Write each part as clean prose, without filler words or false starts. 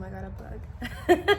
my god, a bug.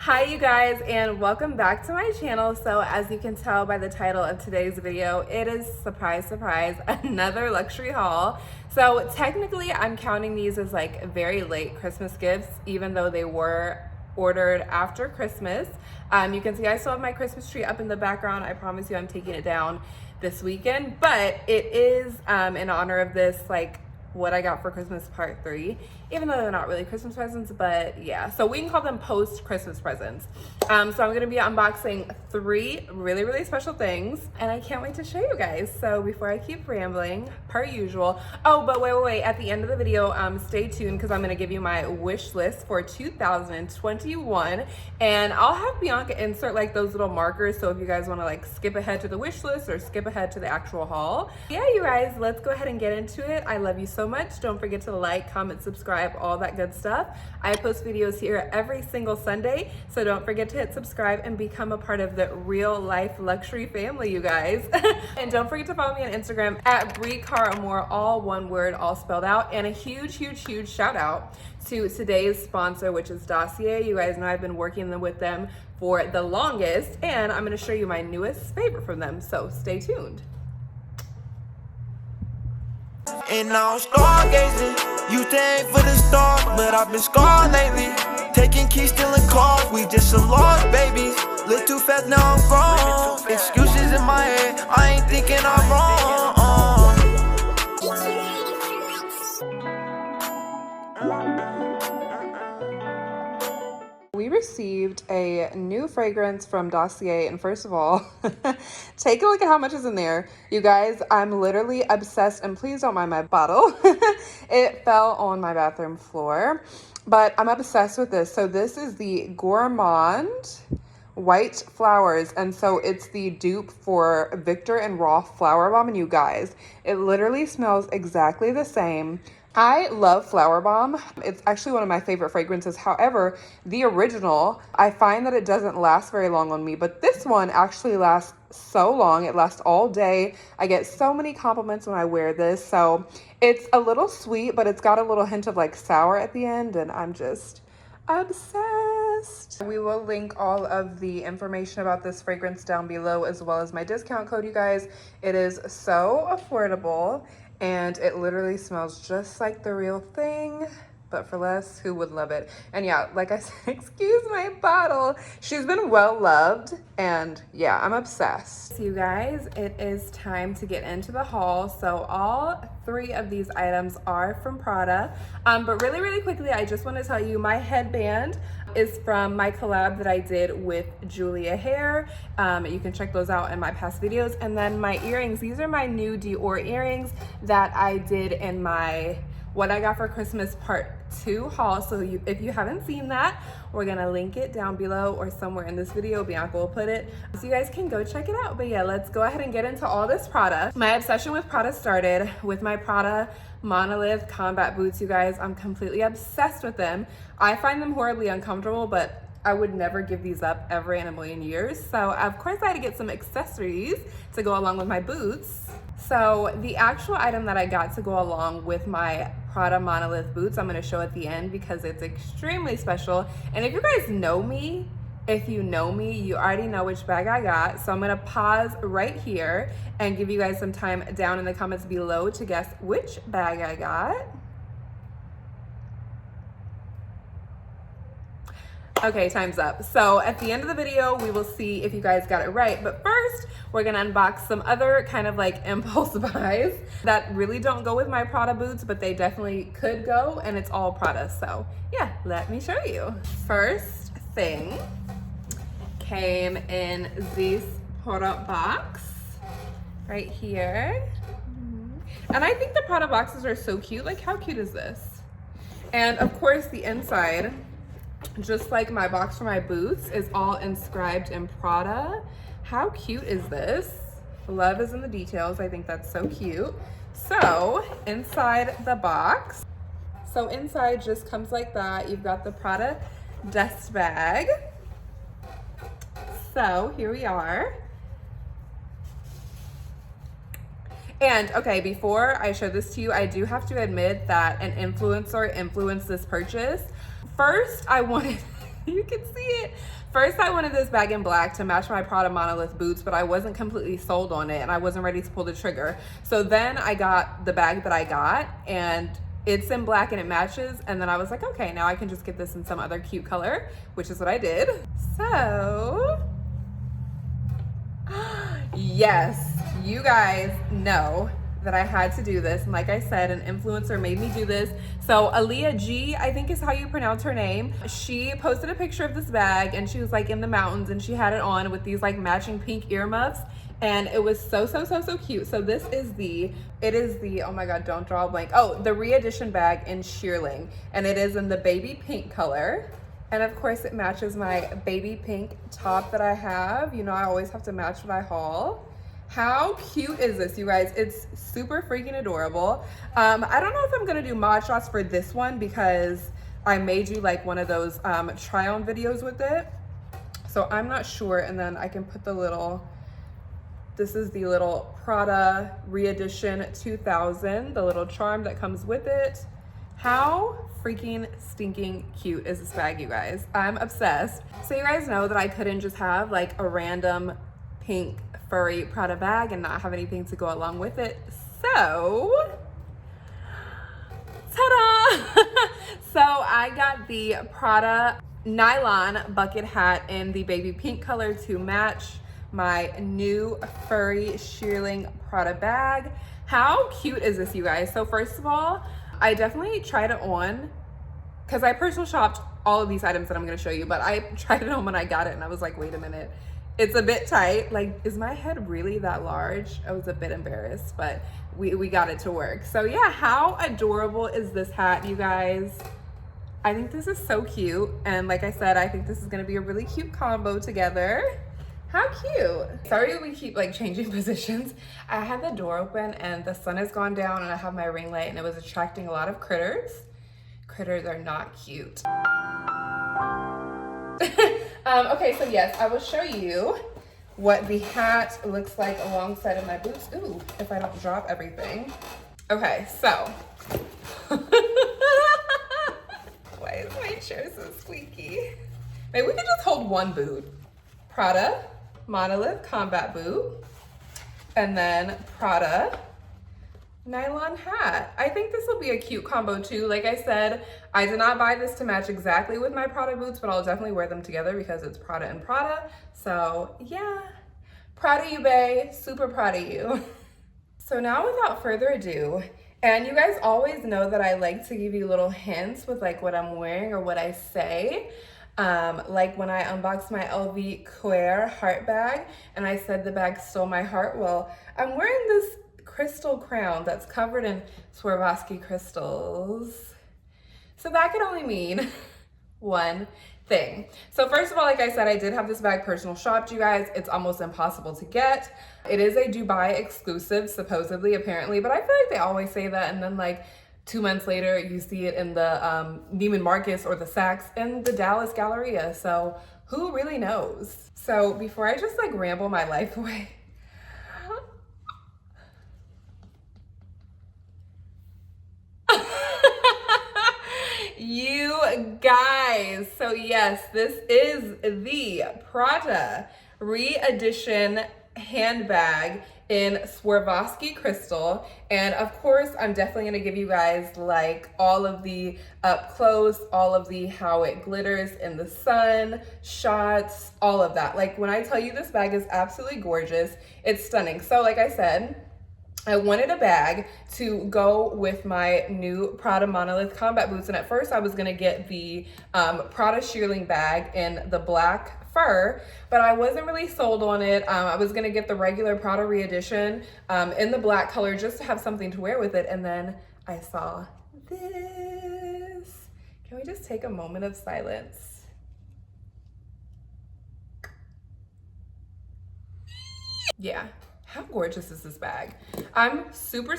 Hi you guys, and welcome back to my channel. So as you can tell by the title of today's video, it is, surprise surprise, another luxury haul. So technically I'm counting these as like very late Christmas gifts, even though they were ordered after Christmas. You can see I still have my Christmas tree up in the background. I promise you I'm taking it down this weekend, but it is in honor of this, like what I got for Christmas part 3, even though they're not really Christmas presents, but yeah, so we can call them post Christmas presents. So I'm gonna be unboxing 3 really special things, and I can't wait to show you guys. So before I keep rambling, per usual, oh, but wait, at the end of the video, stay tuned, because I'm gonna give you my wish list for 2021, and I'll have Bianca insert like those little markers, so if you guys want to like skip ahead to the wish list or skip ahead to the actual haul. Yeah, you guys, let's go ahead and get into it. I love you so much. Don't forget to like, comment, subscribe, all that good stuff. I post videos here every single Sunday, so don't forget to hit subscribe and become a part of the real life luxury family, you guys. And don't forget to follow me on Instagram at Bree, all one word, all spelled out. And a huge shout out to today's sponsor, which is Dossier. You guys know I've been working with them for the longest, and I'm going to show you my newest favorite from them, so stay tuned. And now I'm stargazing. You ain't for the stars, but I've been scarred lately. Taking keys, stealing cars, we just some lost babies. Live too fast, now I'm grown. Excuses in my head, I ain't thinking I'm wrong. We received a new fragrance from Dossier, and first of all, take a look at how much is in there. You guys, I'm literally obsessed, and please don't mind my bottle. It fell on my bathroom floor, but I'm obsessed with this. So this is the Gourmand White Flowers, and so it's the dupe for Victor and Rolf Flower Bomb, and you guys, it literally smells exactly the same. I love Flower Bomb. It's actually one of my favorite fragrances. However, the original, I find that it doesn't last very long on me, but this one actually lasts so long. It lasts all day. I get so many compliments when I wear this. So it's a little sweet, but it's got a little hint of like sour at the end, and I'm just obsessed. We will link all of the information about this fragrance down below, as well as my discount code, you guys. It is so affordable, and it literally smells just like the real thing, but for less. Who would love it? And yeah, like I said, excuse my bottle. She's been well loved, and yeah, I'm obsessed. So you guys, it is time to get into the haul. So all 3 of these items are from Prada, but really quickly, I just want to tell you my headband is from my collab that I did with Julia Hair. You can check those out in my past videos. And then my earrings, these are my new Dior earrings that I did in my what I got for Christmas part 2 haul. So if you haven't seen that, we're gonna link it down below or somewhere in this video. Bianca will put it, so you guys can go check it out. But yeah, let's go ahead and get into all this Prada. My obsession with Prada started with my Prada Monolith combat boots, you guys. I'm completely obsessed with them. I find them horribly uncomfortable, but I would never give these up ever in a million years. So of course I had to get some accessories to go along with my boots. So the actual item that I got to go along with my Prada Monolith boots, I'm going to show at the end because it's extremely special. And if you guys know me, you already know which bag I got. So I'm going to pause right here and give you guys some time down in the comments below to guess which bag I got. Okay, time's up. So at the end of the video, we will see if you guys got it right. But first, we're gonna unbox some other kind of like impulse buys that really don't go with my Prada boots, but they definitely could go, and it's all Prada. So yeah, let me show you. First thing came in this Prada box right here. And I think the Prada boxes are so cute. Like, how cute is this? And of course, the inside, just like my box for my boots, is all inscribed in Prada. How cute is this? Love is in the details. I think that's so cute. So inside the box, so inside just comes like that. You've got the Prada dust bag. So here we are. And okay, before I show this to you, I do have to admit that an influencer influenced this purchase. First, I wanted, you can see it. First, I wanted this bag in black to match my Prada monolith boots, but I wasn't completely sold on it and I wasn't ready to pull the trigger. So then I got the bag that I got and it's in black and it matches. And then I was like, okay, now I can just get this in some other cute color, which is what I did. So, yes, you guys know that I had to do this. And like I said, an influencer made me do this. So Aaliyah G, I think is how you pronounce her name. She posted a picture of this bag and she was like in the mountains and she had it on with these like matching pink earmuffs. And it was so cute. So this is oh my God, don't draw a blank. Oh, the re-edition bag in shearling. And it is in the baby pink color. And of course it matches my baby pink top that I have. You know, I always have to match what I haul. How cute is this, you guys? It's super freaking adorable. I don't know if I'm gonna do mod shots for this one because I made you like one of those try on videos with it. So I'm not sure. And then I can put this is the little Prada re-edition 2000, the little charm that comes with it. How freaking stinking cute is this bag, you guys? I'm obsessed. So you guys know that I couldn't just have like a random pink furry Prada bag and not have anything to go along with it. So, ta-da! So I got the Prada nylon bucket hat in the baby pink color to match my new furry shearling Prada bag. How cute is this, you guys? So first of all, I definitely tried it on because I personal shopped all of these items that I'm going to show you, but I tried it on when I got it and I was like, wait a minute. It's a bit tight. Like, is my head really that large? I was a bit embarrassed, but we got it to work. So yeah, how adorable is this hat, you guys? I think this is so cute. And like I said, I think this is gonna be a really cute combo together. How cute. Sorry we keep like changing positions. I had the door open and the sun has gone down and I have my ring light and it was attracting a lot of critters. Critters are not cute. Okay, so yes, I will show you what the hat looks like alongside of my boots. Ooh, if I don't drop everything. Okay, so. Why is my chair so squeaky? Maybe we could just hold one boot. Prada monolith combat boot. And then Prada nylon hat. I think this will be a cute combo too. Like I said, I did not buy this to match exactly with my Prada boots, but I'll definitely wear them together because it's Prada and Prada. So yeah, proud of you, bae. Super proud of you. So now without further ado, and you guys always know that I like to give you little hints with like what I'm wearing or what I say. Like when I unboxed my LV Queer heart bag and I said the bag stole my heart. Well, I'm wearing this crystal crown that's covered in Swarovski crystals. So that could only mean one thing. So first of all, like I said, I did have this bag personal shopped, you guys. It's almost impossible to get. It is a Dubai exclusive, supposedly, apparently, but I feel like they always say that and then like 2 months later, you see it in the Neiman Marcus or the Saks in the Dallas Galleria. So who really knows? So before I just like ramble my life away, you guys, so yes, this is the Prada re-edition handbag in Swarovski crystal. And of course, I'm definitely gonna give you guys like all of the up close, all of the how it glitters in the sun, shots, all of that. Like when I tell you this bag is absolutely gorgeous, it's stunning. So like I said, I wanted a bag to go with my new Prada monolith combat boots. And at first I was gonna get the Prada shearling bag in the black fur, but I wasn't really sold on it. I was gonna get the regular Prada re-edition in the black color just to have something to wear with it. And then I saw this. Can we just take a moment of silence? Yeah. How gorgeous is this bag? I'm super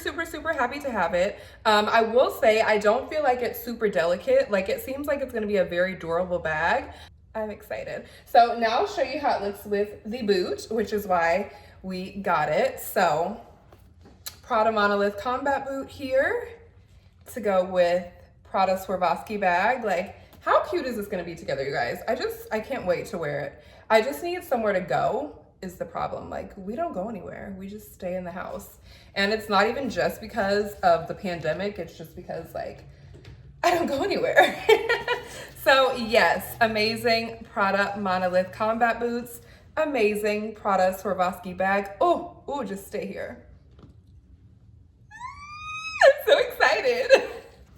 happy to have it. I will say I don't feel like it's super delicate. Like it seems like it's gonna be a very durable bag. I'm excited. So now I'll show you how it looks with the boot, which is why we got it. So Prada Monolith combat boot here to go with Prada Swarovski bag. Like, how cute is this gonna be together, you guys? I can't wait to wear it. I just need somewhere to go is the problem. Like, we don't go anywhere. We just stay in the house. And it's not even just because of the pandemic. It's just because, like, I don't go anywhere. So yes, amazing Prada Monolith combat boots. Amazing Prada Swarovski bag. Oh, just stay here. I'm so excited.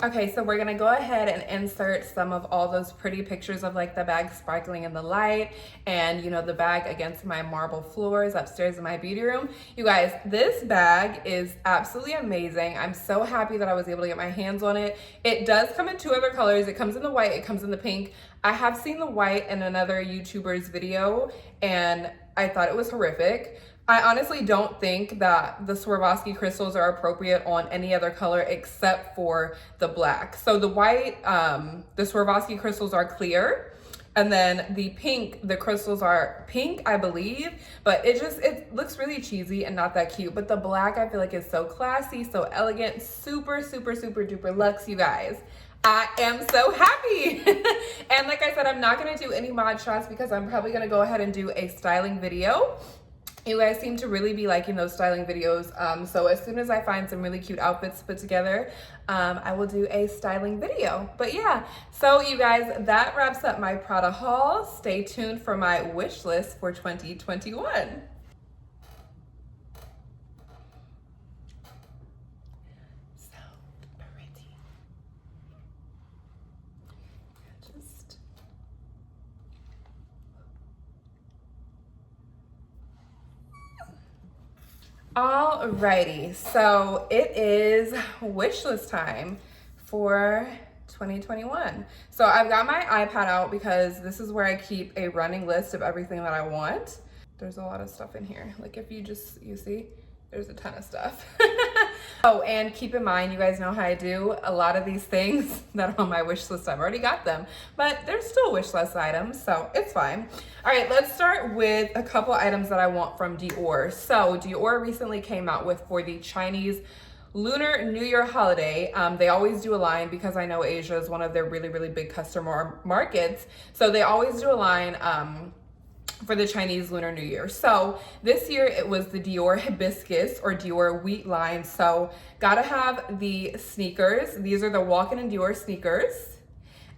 Okay, so we're gonna go ahead and insert some of all those pretty pictures of like the bag sparkling in the light and, you know, the bag against my marble floors upstairs in my beauty room. You guys, this bag is absolutely amazing. I'm so happy that I was able to get my hands on it. It does come in 2 other colors. It comes in the white, it comes in the pink. I have seen the white in another YouTuber's video and I thought it was horrific. I honestly don't think that the Swarovski crystals are appropriate on any other color except for the black. So the white, the Swarovski crystals are clear. And then the pink, the crystals are pink, I believe, but it looks really cheesy and not that cute. But the black, I feel like is so classy, so elegant, super, super, super duper luxe, you guys. I am so happy. And like I said, I'm not gonna do any mod shots because I'm probably gonna go ahead and do a styling video. You guys seem to really be liking those styling videos. So as soon as I find some really cute outfits to put together, I will do a styling video. But yeah, so you guys, that wraps up my Prada haul. Stay tuned for my wish list for 2021. So pretty. Just... Alrighty, so it is wish list time for 2021. So I've got my iPad out because this is where I keep a running list of everything that I want. There's a lot of stuff in here. Like if you see, there's a ton of stuff. Oh, and keep in mind, you guys know how I do. A lot of these things that are on my wish list, I've already got them, but they're still wish list items, so it's fine. All right, let's start with a couple items that I want from Dior. So Dior recently came out with, for the Chinese Lunar New Year holiday, they always do a line because I know Asia is one of their really, really big customer markets. So they always do a line, for the Chinese Lunar New Year. So this year it was the Dior Hibiscus or Dior Wheat line. So gotta have the sneakers. These are the Walkin' and Dior sneakers.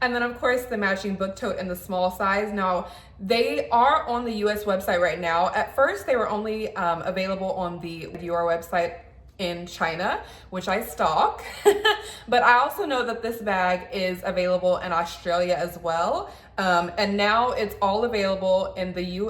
And then of course the matching book tote in the small size. Now they are on the US website right now. At first they were only available on the Dior website in China, which I stalk. But I also know that this bag is available in Australia as well. And now it's all available in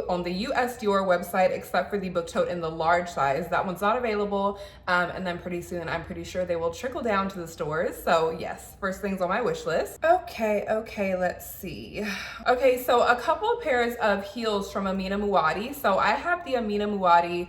on the US Dior website, except for the book tote in the large size. That one's not available. And then pretty soon, I'm pretty sure they will trickle down to the stores. So yes, first things on my wish list. Okay, let's see. Okay, so a couple of pairs of heels from Amina Muaddi. So I have the Amina Muaddi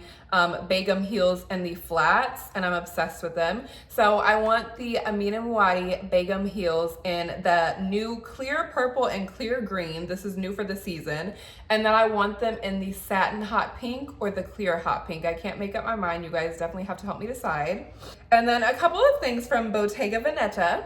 Begum heels in the flats, and I'm obsessed with them. So I want the Amina Muaddi Begum heels in the new clear purple and clear green. This is new for the season. And then I want them in the satin hot pink or the clear hot pink. I can't make up my mind. You guys definitely have to help me decide. And then a couple of things from Bottega Veneta.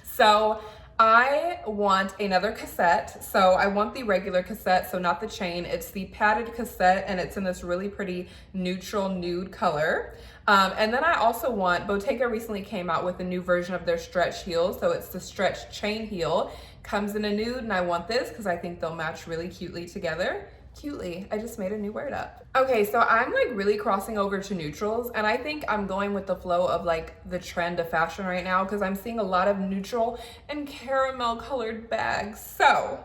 So I want another cassette. So I want the regular cassette, so not the chain. It's the padded cassette, and it's in this really pretty neutral nude color. And then I also want, Bottega recently came out with a new version of their stretch heel. So it's the stretch chain heel. Comes in a nude, and I want this because I think they'll match really cutely together. Cutely, I just made a new word up. Okay, so I'm like really crossing over to neutrals, and I think I'm going with the flow of like the trend of fashion right now because I'm seeing a lot of neutral and caramel colored bags. So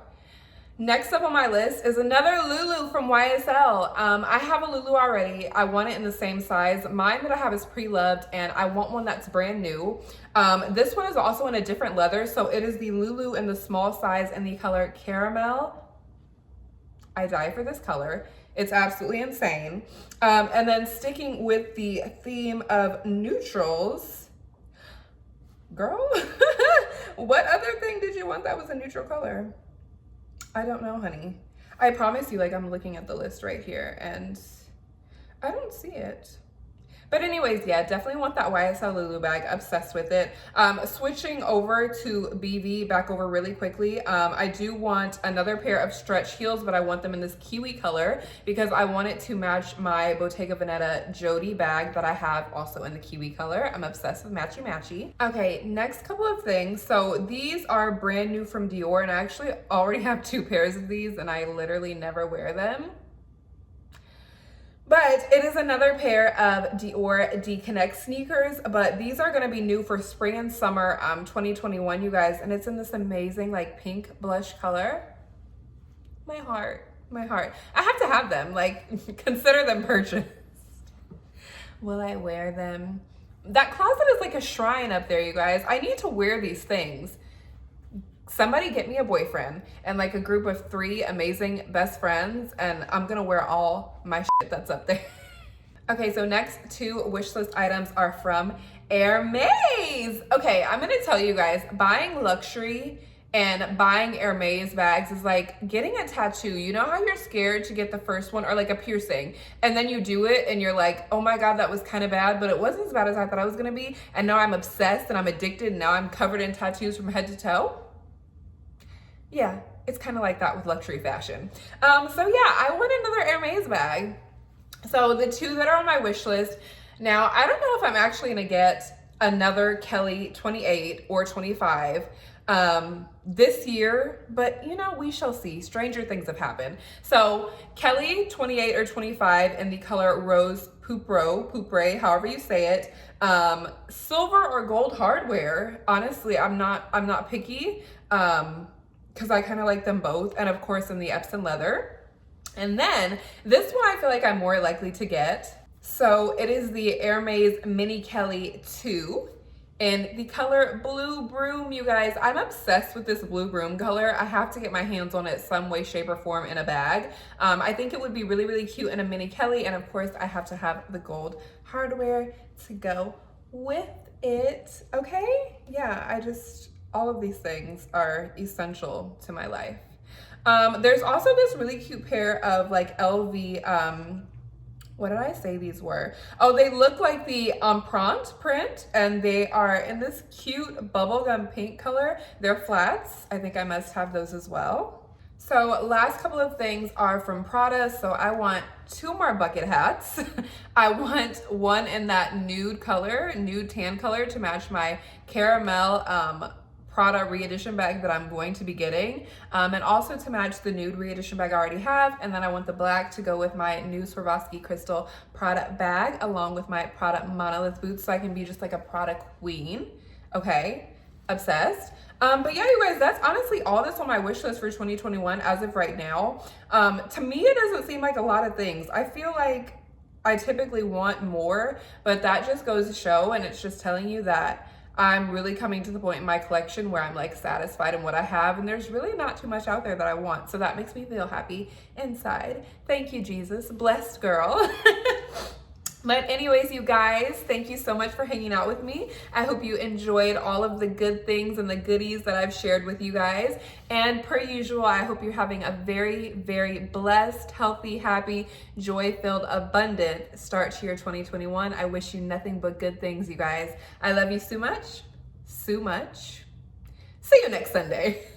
next up on my list is another Lulu from YSL. I have a Lulu already. I want it in the same size. Mine that I have is pre-loved, and I want one that's brand new. This one is also in a different leather, so it is the Lulu in the small size in the color caramel. I die for this color. It's absolutely insane. And then sticking with the theme of neutrals, girl, what other thing did you want that was a neutral color? I don't know, honey. I promise you, like, I'm looking at the list right here and I don't see it. But anyways, yeah, definitely want that YSL Lulu bag. Obsessed with it. Switching over to BV, back over really quickly. I do want another pair of stretch heels, but I want them in this kiwi color because I want it to match my Bottega Veneta Jody bag that I have also in the kiwi color. I'm obsessed with matchy matchy. Okay, next couple of things. So these are brand new from Dior, and I actually already have 2 pairs of these and I literally never wear them. But it is another pair of Dior D-Connect sneakers, but these are gonna be new for spring and summer 2021, you guys, and it's in this amazing like pink blush color. My heart, my heart. I have to have them, like consider them purchased. Will I wear them? That closet is like a shrine up there, you guys. I need to wear these things. Somebody get me a boyfriend and like a group of 3 amazing best friends, and I'm gonna wear all my shit that's up there. Okay, so next 2 wish list items are from Hermes. Okay, I'm gonna tell you guys, buying luxury and buying Hermes bags is like getting a tattoo. You know how you're scared to get the first one, or like a piercing, and then you do it and you're like, oh my God, that was kind of bad, but it wasn't as bad as I thought it was gonna be. And now I'm obsessed and I'm addicted and now I'm covered in tattoos from head to toe. Yeah, it's kind of like that with luxury fashion. So yeah, I want another Hermes bag. So the 2 that are on my wish list. Now, I don't know if I'm actually gonna get another Kelly 28 or 25 this year, but you know, we shall see. Stranger things have happened. So Kelly 28 or 25 in the color Rose Poupre, however you say it. Silver or gold hardware. Honestly, I'm not picky. Because I kind of like them both, and of course in the Epsom leather. And then this one I feel like I'm more likely to get. So it is the Hermes Mini Kelly 2 in the color Blue Broom, you guys. I'm obsessed with this Blue Broom color. I have to get my hands on it some way, shape, or form in a bag. I think it would be really, really cute in a Mini Kelly, and of course I have to have the gold hardware to go with it, okay? Yeah, all of these things are essential to my life. There's also this really cute pair of like LV, what did I say these were? Oh, they look like the Empreinte print, and they are in this cute bubblegum pink color. They're flats. I think I must have those as well. So last couple of things are from Prada. So I want 2 more bucket hats. I want one in that nude color, nude tan color, to match my caramel Prada re-edition bag that I'm going to be getting, and also to match the nude re-edition bag I already have. And then I want the black to go with my new Swarovski crystal Prada bag, along with my Prada monolith boots, so I can be just like a Prada queen. Okay, obsessed. But yeah, you guys, that's honestly all that's on my wish list for 2021 as of right now. To me, it doesn't seem like a lot of things. I feel like I typically want more, but that just goes to show, and it's just telling you that I'm really coming to the point in my collection where I'm like satisfied in what I have, and there's really not too much out there that I want. So that makes me feel happy inside. Thank you, Jesus. Blessed girl. But anyways, you guys, thank you so much for hanging out with me. I hope you enjoyed all of the good things and the goodies that I've shared with you guys. And per usual, I hope you're having a very, very blessed, healthy, happy, joy-filled, abundant start to your 2021. I wish you nothing but good things, you guys. I love you so much, so much. See you next Sunday.